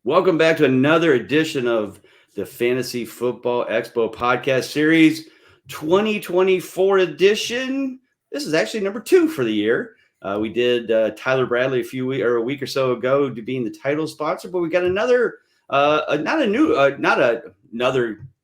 Welcome back to another edition of the Fantasy Football Expo podcast series, 2024 edition. This is actually number 2 for the year. We did Tyler Bradley a week or so ago to being the title sponsor, but we got another, another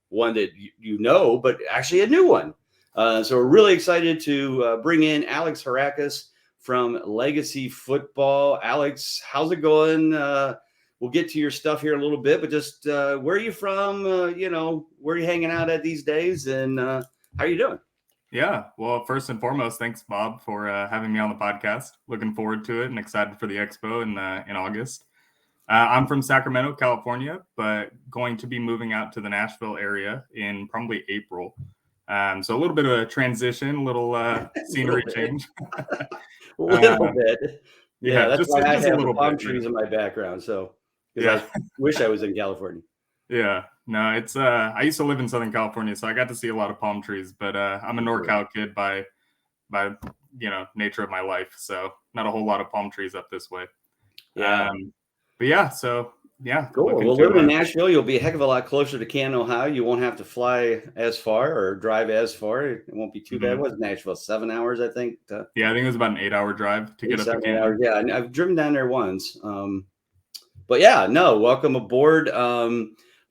one that you know, but actually a new one. So we're really excited to bring in Alex Harakas from Legacy Football. Alex, how's it going? We'll get to your stuff here a little bit, but just where are you from? Where are you hanging out at these days, and how are you doing? Yeah, well, first and foremost, thanks, Bob, for having me on the podcast. Looking forward to it and excited for the expo in August. I'm from Sacramento, California, but going to be moving out to the Nashville area in probably April. So a little bit of a transition, a little scenery change. A little bit. Yeah, that's why I have the palm trees in my background. So I wish I was in California. Yeah, no, it's I used to live in Southern California, so I got to see a lot of palm trees, but I'm a NorCal kid by nature of my life, so not a whole lot of palm trees up this way. Yeah. But yeah, so yeah. Cool. Well, living in Nashville, you'll be a heck of a lot closer to Canton, Ohio. You won't have to fly as far or drive as far. It won't be too bad. What's Nashville? 7 hours, I think. Yeah, I think it was about an 8-hour drive to get up to Canton. Yeah, I've driven down there once. But yeah, no, welcome aboard.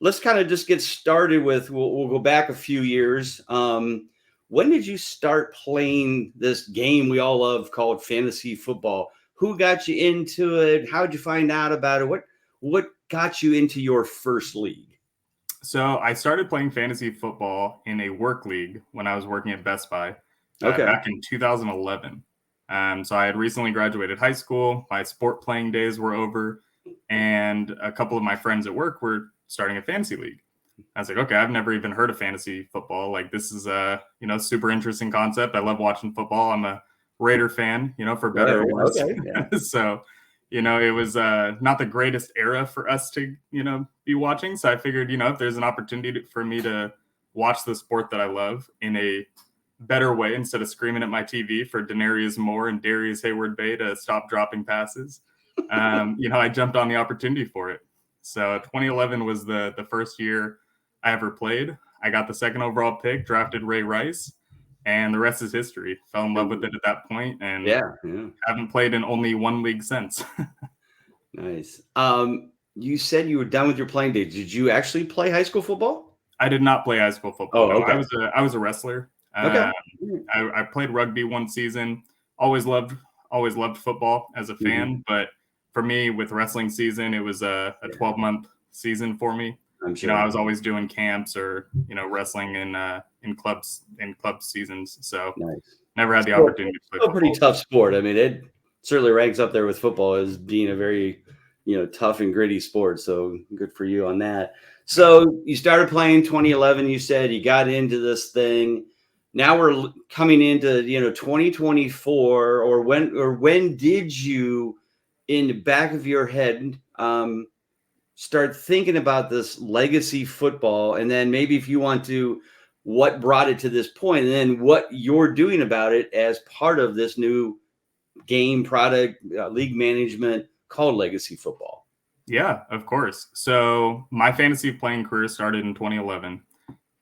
Let's kind of just get started with, we'll go back a few years. When did you start playing this game we all love called fantasy football? Who got you into it? How'd you find out about it? What got you into your first league? So I started playing fantasy football in a work league when I was working at Best Buy back in 2011. So I had recently graduated high school. My sport playing days were over, and a couple of my friends at work were starting a fantasy league. I was like, okay, I've never even heard of fantasy football. Like, this is a super interesting concept. I love watching football. I'm a Raider fan, for better or worse. Okay, yeah. So, it was not the greatest era for us to, be watching. So I figured, if there's an opportunity for me to watch the sport that I love in a better way, instead of screaming at my TV for Denarius Moore and Darius Hayward-Bay to stop dropping passes, I jumped on the opportunity for it. So 2011 was the first year I ever played. I got the second overall pick, drafted Ray Rice, and the rest is history. Fell in love with it at that point, and haven't played in only one league since. Nice. You said you were done with your playing days. Did you actually play high school football? I did not play high school football. Oh, okay. I was a wrestler. Okay. I played rugby one season. Always loved football as a fan, but for me, with wrestling season, it was a 12-month season for me. I'm sure. I was always doing camps or wrestling in club seasons. So never had the opportunity to play football. A pretty tough sport. I mean, it certainly ranks up there with football as being a very tough and gritty sport. So good for you on that. So you started playing 2011. You said you got into this thing. Now we're coming into 2024. Or when did you, in the back of your head, start thinking about this legacy football? And then maybe if you want to, what brought it to this point, and then what you're doing about it as part of this new game product, league management called Legacy Football. Yeah, of course. So my fantasy playing career started in 2011,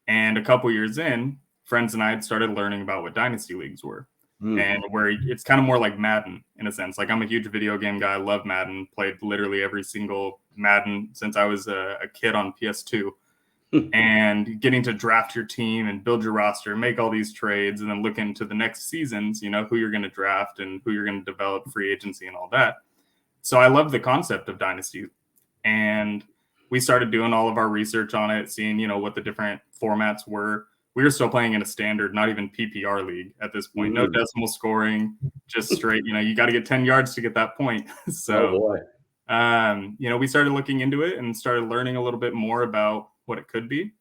and a couple years in, friends and I had started learning about what dynasty leagues were. And where it's kind of more like Madden in a sense. Like, I'm a huge video game guy. I love Madden. Played literally every single Madden since I was a kid on PS2. And getting to draft your team and build your roster, make all these trades, and then look into the next seasons, who you're going to draft and who you're going to develop, free agency and all that. So I love the concept of dynasty. And we started doing all of our research on it, seeing, what the different formats were. We were still playing in a standard, not even PPR league at this point. No decimal scoring, just straight, you got to get 10 yards to get that point. So, we started looking into it and started learning a little bit more about what it could be.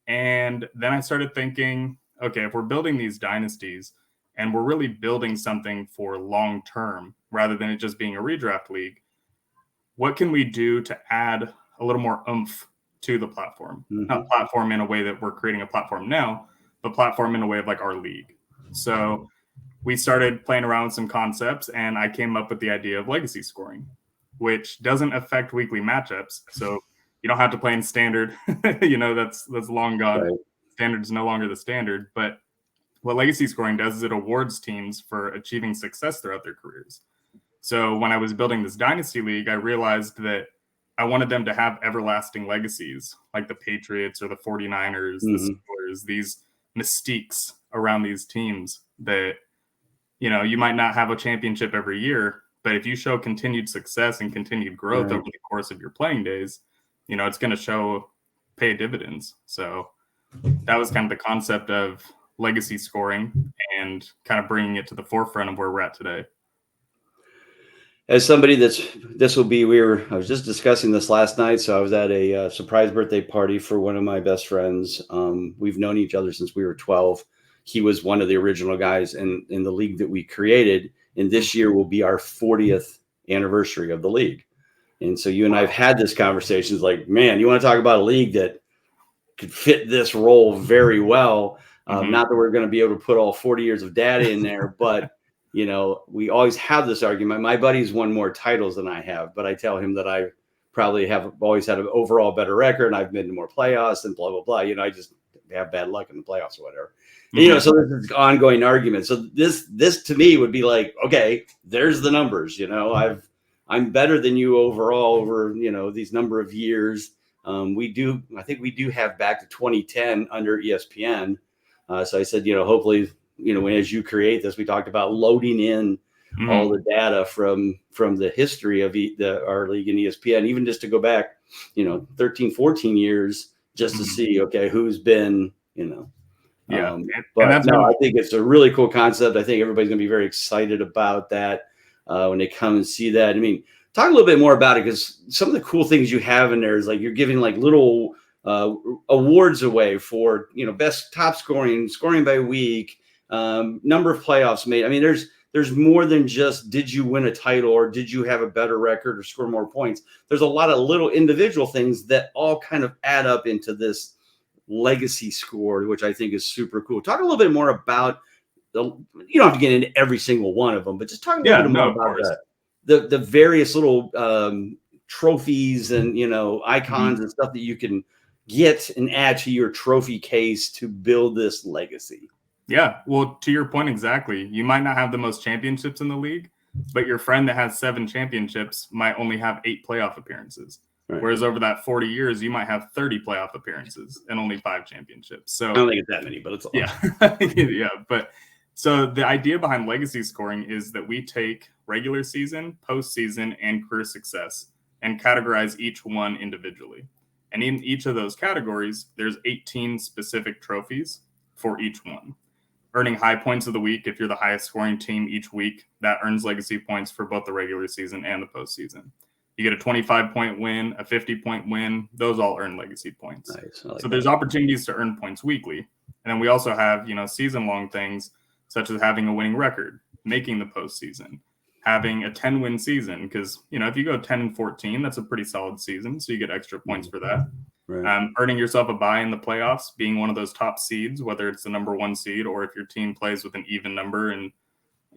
And then I started thinking, okay, if we're building these dynasties and we're really building something for long term, rather than it just being a redraft league, what can we do to add a little more oomph to the platform? Not platform in a way that we're creating a platform now, but platform in a way of like our league. So we started playing around with some concepts, and I came up with the idea of legacy scoring. which doesn't affect weekly matchups. So you don't have to play in standard. That's long gone. Right. Standard is no longer the standard. But what legacy scoring does is it awards teams for achieving success throughout their careers. So when I was building this dynasty league, I realized that I wanted them to have everlasting legacies, like the Patriots or the 49ers, the Steelers, these mystiques around these teams that, you might not have a championship every year, but if you show continued success and continued growth over the course of your playing days, it's going to pay dividends. So that was kind of the concept of legacy scoring and kind of bringing it to the forefront of where we're at today. As somebody I was just discussing this last night. So I was at a surprise birthday party for one of my best friends. We've known each other since we were 12. He was one of the original guys in the league that we created. And this year will be our 40th anniversary of the league. And so you and I have had this conversation. It's like, man, you want to talk about a league that could fit this role very well. Not that we're going to be able to put all 40 years of data in there, but we always have this argument. My buddy's won more titles than I have, but I tell him that I probably have always had an overall better record and I've been to more playoffs and blah, blah, blah. I just have bad luck in the playoffs or whatever. So there's this ongoing argument. So this to me would be like, okay, there's the numbers. I'm better than you overall over, these number of years. I think we do have back to 2010 under ESPN. So I said, hopefully, as you create this, we talked about loading in all the data from the history of our league and ESPN, even just to go back, 13, 14 years just to see, okay, who's been, I think it's a really cool concept. I think everybody's going to be very excited about that when they come and see that. I mean, talk a little bit more about it, because some of the cool things you have in there is like you're giving like little awards away for, best top scoring by week, number of playoffs made. I mean, there's more than just did you win a title or did you have a better record or score more points. There's a lot of little individual things that all kind of add up into this legacy score, which I think is super cool. Talk a little bit more about you don't have to get into every single one of them, but just talk a little bit more about the various little trophies and icons and stuff that you can get and add to your trophy case to build this legacy. Yeah, well, to your point exactly, you might not have the most championships in the league, but your friend that has 7 championships might only have 8 playoff appearances. Right. Whereas over that 40 years, you might have 30 playoff appearances and only 5 championships. So I don't think it's that many, but it's a lot. Yeah. But so the idea behind legacy scoring is that we take regular season, postseason, and career success and categorize each one individually. And in each of those categories, there's 18 specific trophies for each one. Earning high points of the week, if you're the highest scoring team each week, that earns legacy points for both the regular season and the postseason. You get a 25-point win, a 50-point win. Those all earn legacy points. Nice. So there's opportunities to earn points weekly. And then we also have, season-long things such as having a winning record, making the postseason, having a 10-win season. Because, if you go 10-14, that's a pretty solid season. So you get extra points for that. Right. Earning yourself a bye in the playoffs, being one of those top seeds, whether it's the number 1 seed or if your team plays with an even number and,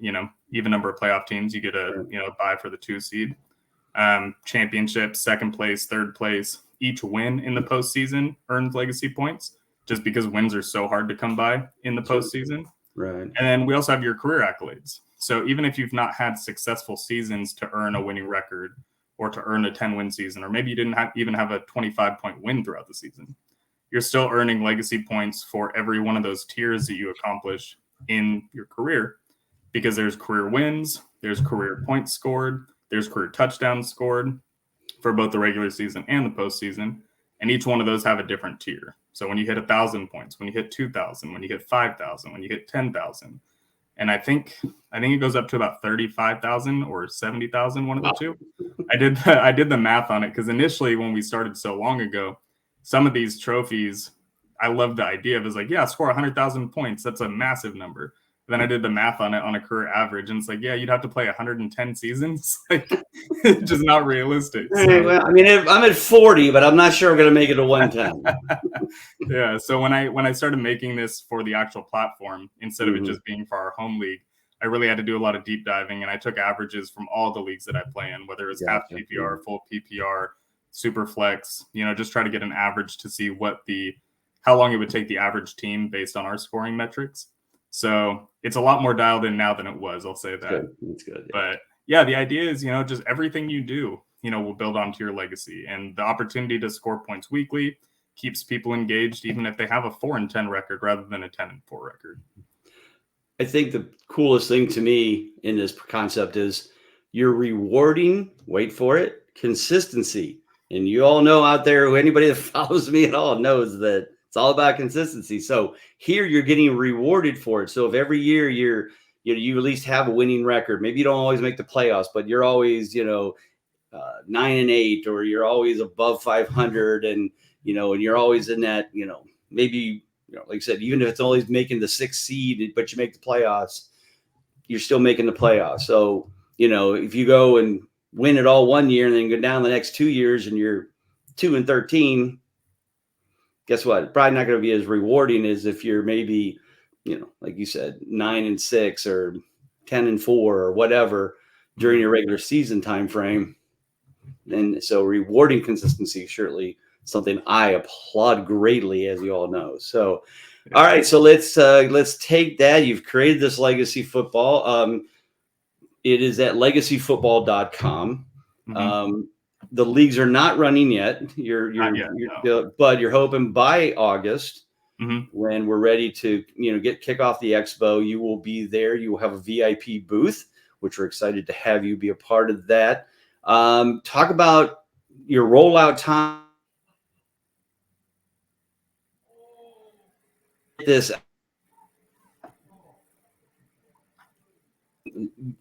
even number of playoff teams, you get a bye for the 2 seed. Championship, second place, third place, each win in the postseason earns legacy points just because wins are so hard to come by in the postseason. Right. And then we also have your career accolades. So even if you've not had successful seasons to earn a winning record or to earn a 10-win season, or maybe you didn't even have a 25-point win throughout the season, you're still earning legacy points for every one of those tiers that you accomplish in your career, because there's career wins, there's career points scored, there's career touchdowns scored for both the regular season and the postseason. And each one of those have a different tier. So when you hit 1,000 points, when you hit 2,000, when you hit 5,000, when you hit 10,000, and I think it goes up to about 35,000 or 70,000, one of the two. I did the math on it because initially when we started so long ago, some of these trophies, I loved the idea of, score 100,000 points. That's a massive number. Then I did the math on it on a career average, and it's like, yeah, you'd have to play 110 seasons. It's just not realistic. So. Well, I mean, I'm at 40, but I'm not sure I'm going to make it to 110. Yeah. So when I started making this for the actual platform, instead of it just being for our home league, I really had to do a lot of deep diving, and I took averages from all the leagues that I play in, whether it's half PPR, full PPR, super flex, just try to get an average to see how long it would take the average team based on our scoring metrics. So it's a lot more dialed in now than it was. I'll say that. That's good. But yeah, the idea is, just everything you do, will build onto your legacy, and the opportunity to score points weekly keeps people engaged, even if they have a 4-10 record rather than a 10-4 record. I think the coolest thing to me in this concept is you're rewarding, wait for it, consistency. And you all know out there, anybody that follows me at all knows that it's all about consistency. So here you're getting rewarded for it. So if every year you at least have a winning record, maybe you don't always make the playoffs, but you're always, 9-8, or you're always above 500, and you're always in that, maybe, like I said, even if it's always making the 6th seed, but you make the playoffs, you're still making the playoffs. So, if you go and win it all one year and then go down the next 2 years and you're 2-13, guess what? Probably not going to be as rewarding as if you're maybe, like you said, 9-6 or 10-4 or whatever during your regular season time frame. And so rewarding consistency, surely something I applaud greatly, as you all know. So, all right, so let's take that. You've created this legacy football. It is at legacyfootball.com. The leagues are not running yet. But you're hoping by August, when we're ready to kick off the expo, you will be there. You will have a VIP booth, which we're excited to have you be a part of that. Talk about your rollout time. This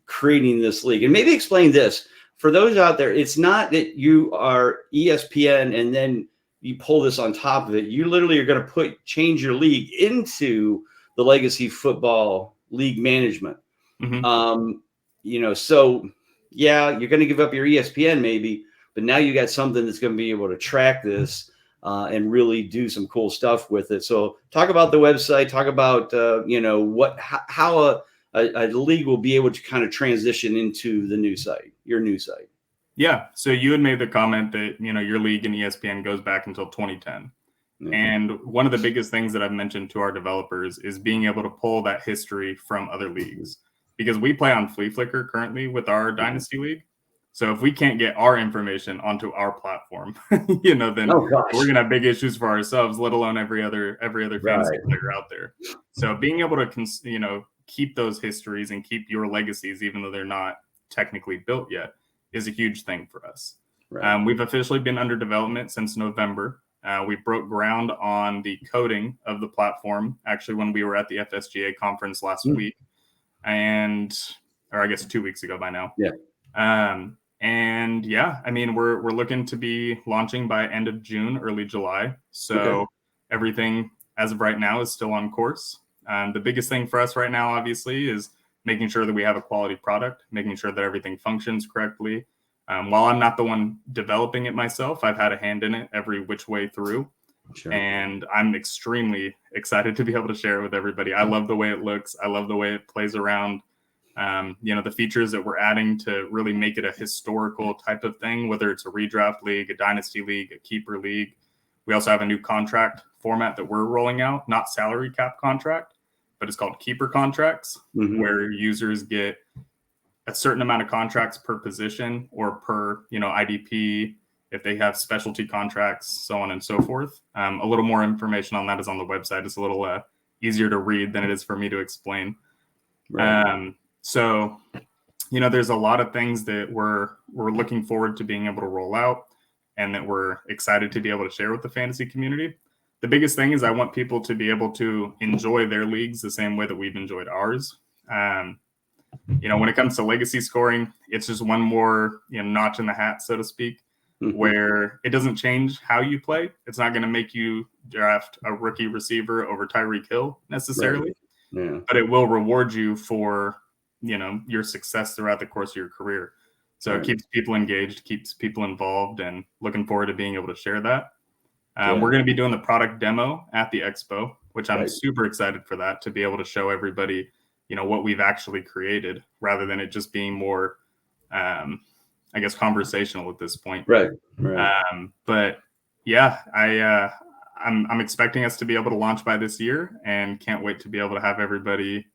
creating this league, and maybe explain this for those out there. It's not that you are ESPN and then you pull this on top of it. You literally are going to change your league into the Legacy Football League management. So yeah, you're going to give up your ESPN maybe, but now you got something that's going to be able to track this and really do some cool stuff with it. So talk about the website, talk about, how a league will be able to kind of transition into the new site, your new site. Yeah. So you had made the comment that, your league and ESPN goes back until 2010. And one of the biggest things that I've mentioned to our developers is being able to pull that history from other leagues, because we play on Flea Flicker currently with our Dynasty League. So if we can't get our information onto our platform, then we're going to have big issues for ourselves, let alone every other fantasy player out there. So being able to, keep those histories and keep your legacies, even though they're not technically built yet, is a huge thing for us. We've officially been under development since November. We broke ground on the coding of the platform, actually, when we were at the FSGA conference last week, or I guess 2 weeks ago by now. We're looking to be launching by end of June, early July. So everything as of right now is still on course. The biggest thing for us right now, obviously, is making sure that we have a quality product, making sure that everything functions correctly. While I'm not the one developing it myself, I've had a hand in it every which way through. And I'm extremely excited to be able to share it with everybody. I love the way it looks. I love the way it plays around. The features that we're adding to really make it a historical type of thing, whether it's a redraft league, a dynasty league, a keeper league. We also have a new contract format that we're rolling out, not salary cap contract, but it's called keeper contracts, where users get a certain amount of contracts per position or per, IDP, if they have specialty contracts, so on and so forth. A little more information on that is on the website. It's a little easier to read than it is for me to explain. So, there's a lot of things that we're looking forward to being able to roll out and that we're excited to be able to share with the fantasy community. The biggest thing is I want people to be able to enjoy their leagues the same way that we've enjoyed ours. When it comes to legacy scoring, it's just one more notch in the hat, so to speak, where it doesn't change how you play. It's not going to make you draft a rookie receiver over Tyreek Hill necessarily, but it will reward you for your success throughout the course of your career. So it keeps people engaged, keeps people involved, and looking forward to being able to share that. We're going to be doing the product demo at the expo, which I'm super excited for that, to be able to show everybody, what we've actually created, rather than it just being more, I guess, conversational at this point. Right. But yeah, I'm expecting us to be able to launch by this year, and can't wait to be able to have everybody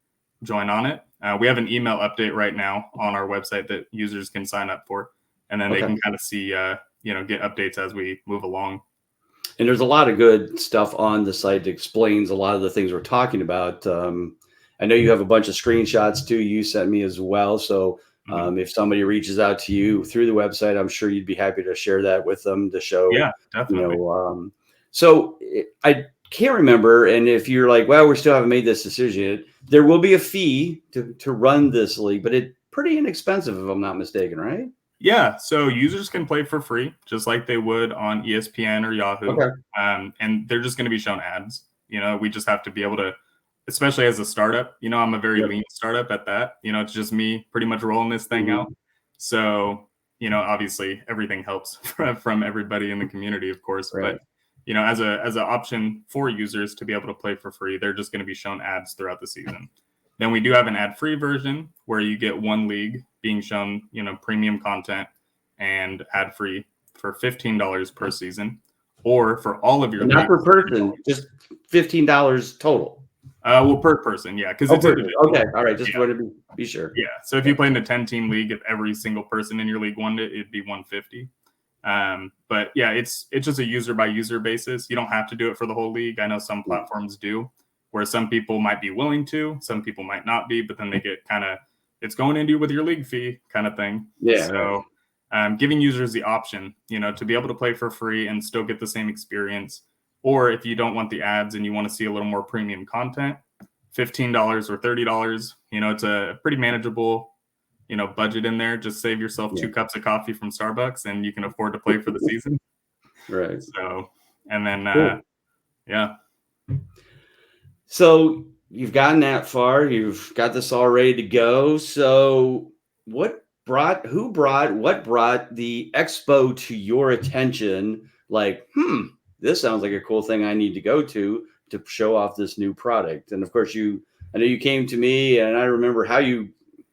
join on it. We have an email update right now on our website that users can sign up for, and then they can kind of see, get updates as we move along. And there's a lot of good stuff on the site that explains a lot of the things we're talking about. I know you have a bunch of screenshots too. You sent me as well. So if somebody reaches out to you through the website, I'm sure you'd be happy to share that with them to show. Yeah, definitely. So I can't remember. And if you're like, well, we still haven't made this decision, there will be a fee to run this league, but it's pretty inexpensive if I'm not mistaken, right? Yeah, so users can play for free, just like they would on ESPN or Yahoo. Okay. And they're just going to be shown ads. We just have to be able to, especially as a startup, I'm a very lean startup at that. It's just me pretty much rolling this thing out. So, obviously everything helps from everybody in the community, of course. Right. But, as an option for users to be able to play for free, they're just going to be shown ads throughout the season. Then we do have an ad-free version where you get one league being shown, premium content and ad-free for $15 per season, or for all of your not per person, just $15 total. Well, per person, yeah, because it's okay, all right, just wanted to be sure. Yeah, so if you play in a 10-team league, if every single person in your league won it, it'd be $150. But yeah, it's just a user by user basis. You don't have to do it for the whole league. I know some platforms do, where some people might be willing to, some people might not be, but then they get kind of, it's going into with your league fee kind of thing. Yeah. So giving users the option, to be able to play for free and still get the same experience. Or if you don't want the ads and you want to see a little more premium content, $15 or $30, it's a pretty manageable, budget in there. Just save yourself 2 cups of coffee from Starbucks and you can afford to play for the season. Right. So, and then, yeah. So you've gotten that far, you've got this all ready to go. So what brought the expo to your attention? Like, this sounds like a cool thing I need to go to show off this new product. And of course I know you came to me and I remember how you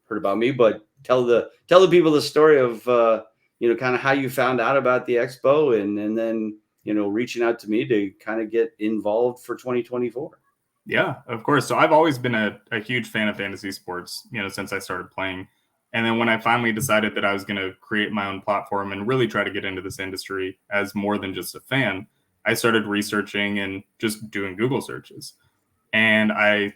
heard about me, but tell the people the story of, kind of how you found out about the expo and then, reaching out to me to kind of get involved for 2024. Yeah, of course. So I've always been a huge fan of fantasy sports, since I started playing. And then when I finally decided that I was going to create my own platform and really try to get into this industry as more than just a fan, I started researching and just doing Google searches. And I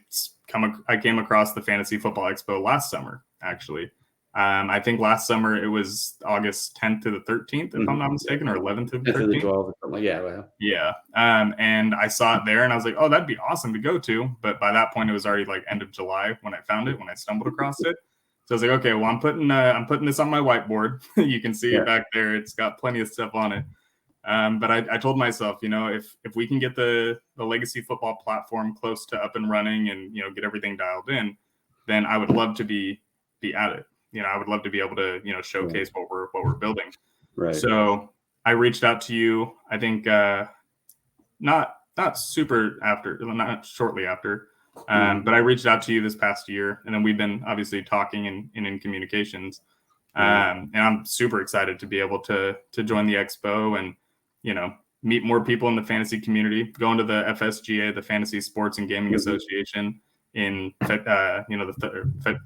came across the Fantasy Football Expo last summer, actually. I think last summer it was August 10th to the 13th, if I'm not mistaken, or 11th to the 13th. To the 12th, something. Yeah. And I saw it there and I was like, oh, that'd be awesome to go to. But by that point, it was already like end of July when I found it, when I stumbled across it. So I was like, okay, well, I'm putting this on my whiteboard. You can see it back there. It's got plenty of stuff on it. But I told myself, if we can get the legacy football platform close to up and running and, get everything dialed in, then I would love to be at it. I would love to be able to, showcase what we're building. Right. So I reached out to you, I think, not shortly after, but I reached out to you this past year, and then we've been obviously talking and in communications. And I'm super excited to be able to join the expo and, meet more people in the fantasy community, going to the FSGA, the Fantasy Sports and Gaming Association in, the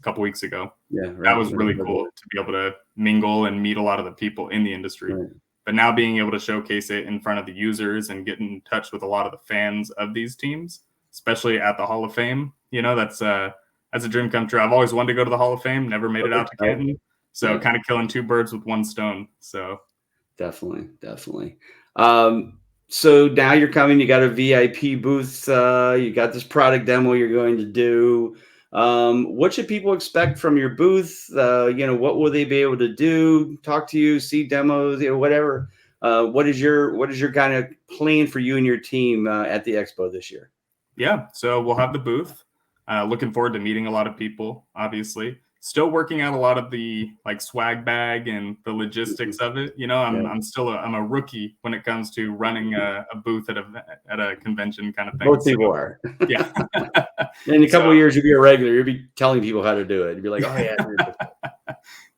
couple weeks ago. Yeah, right. That was really cool to be able to mingle and meet a lot of the people in the industry. Right. But now being able to showcase it in front of the users and get in touch with a lot of the fans of these teams, especially at the Hall of Fame, that's a dream come true. I've always wanted to go to the Hall of Fame, never made it out to Canton. So kind of killing 2 birds with 1 stone. So definitely. So now you're coming, you got a VIP booth, you got this product demo you're going to do. What should people expect from your booth? What will they be able to do? Talk to you, see demos, whatever. What is your kind of plan for you and your team at the expo this year? Yeah, so we'll have the booth. Looking forward to meeting a lot of people, obviously. Still working out a lot of the swag bag and the logistics of it. I'm a rookie when it comes to running a booth at a convention kind of thing. Most people are. Yeah. In a couple of years, you'll be a regular. You'll be telling people how to do it. You'll be like, oh, yeah.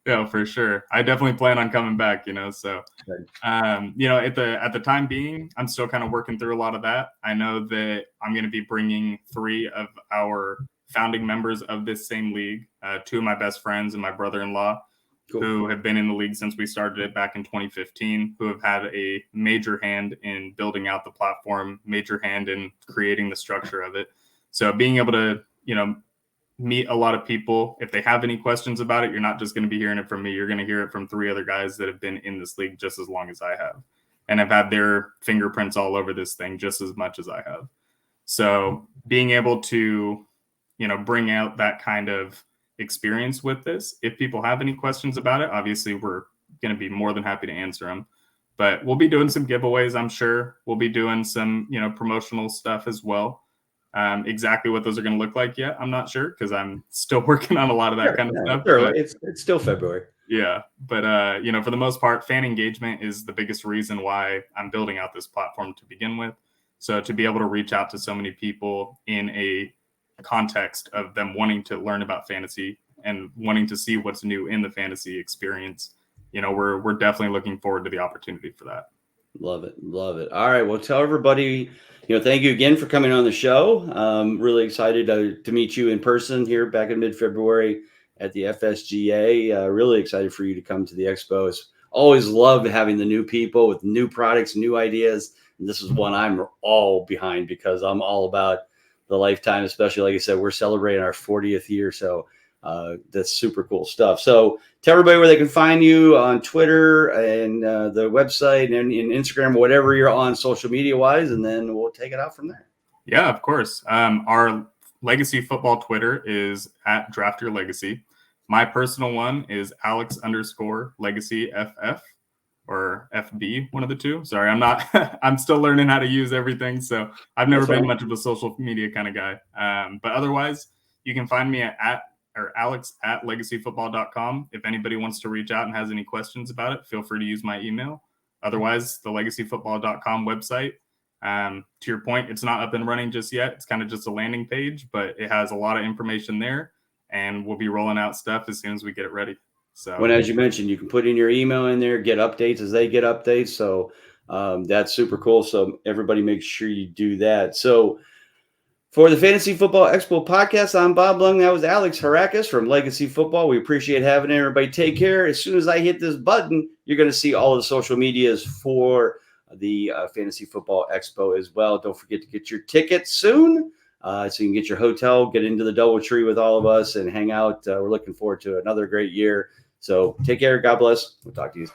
Yeah, for sure. I definitely plan on coming back, so, at the time being, I'm still kind of working through a lot of that. I know that I'm going to be bringing 3 of our founding members of this same league, 2 of my best friends and my brother-in-law, who have been in the league since we started it back in 2015, who have had a major hand in building out the platform, major hand in creating the structure of it. So being able to, meet a lot of people. If they have any questions about it, you're not just going to be hearing it from me. You're going to hear it from 3 other guys that have been in this league just as long as I have and have had their fingerprints all over this thing just as much as I have. So being able to, bring out that kind of experience with this, if people have any questions about it, obviously we're going to be more than happy to answer them. But we'll be doing some giveaways, I'm sure. We'll be doing some, promotional stuff as well. Exactly what those are going to look like yet, I'm not sure, because I'm still working on a lot of that kind of stuff. But, it's still February. Yeah, but for the most part, fan engagement is the biggest reason why I'm building out this platform to begin with. So to be able to reach out to so many people in a context of them wanting to learn about fantasy and wanting to see what's new in the fantasy experience, we're definitely looking forward to the opportunity for that. Love it. All right. Well, tell everybody, thank you again for coming on the show. Really excited to meet you in person here back in mid-February at the FSGA. Really excited for you to come to the expo. It's always loved having the new people with new products, new ideas. And this is one I'm all behind because I'm all about the lifetime, especially like I said, we're celebrating our 40th year. So that's super cool stuff. So tell everybody where they can find you on Twitter and the website and in Instagram, whatever you're on social media wise, and then we'll take it out from there. Yeah, of course. Our Legacy Football Twitter is at @DraftYourLegacy. My personal one is Alex_LegacyFF or FB, one of the two. Sorry, I'm still learning how to use everything. So I've never been much of a social media kind of guy. But otherwise, you can find me at Alex@legacyfootball.com. If anybody wants to reach out and has any questions about it, feel free to use my email. Otherwise, the legacyfootball.com website. To your point, it's not up and running just yet. It's kind of just a landing page, but it has a lot of information there, and we'll be rolling out stuff as soon as we get it ready. So when, as you mentioned, you can put in your email in there, get updates as they get updates. So that's super cool. So everybody make sure you do that. So for the Fantasy Football Expo podcast, I'm Bob Lung. That was Alex Harakas from Legacy Football. We appreciate having everybody. Take care. As soon as I hit this button, you're going to see all of the social medias for the Fantasy Football Expo as well. Don't forget to get your tickets soon so you can get your hotel, get into the DoubleTree with all of us and hang out. We're looking forward to another great year. So take care. God bless. We'll talk to you.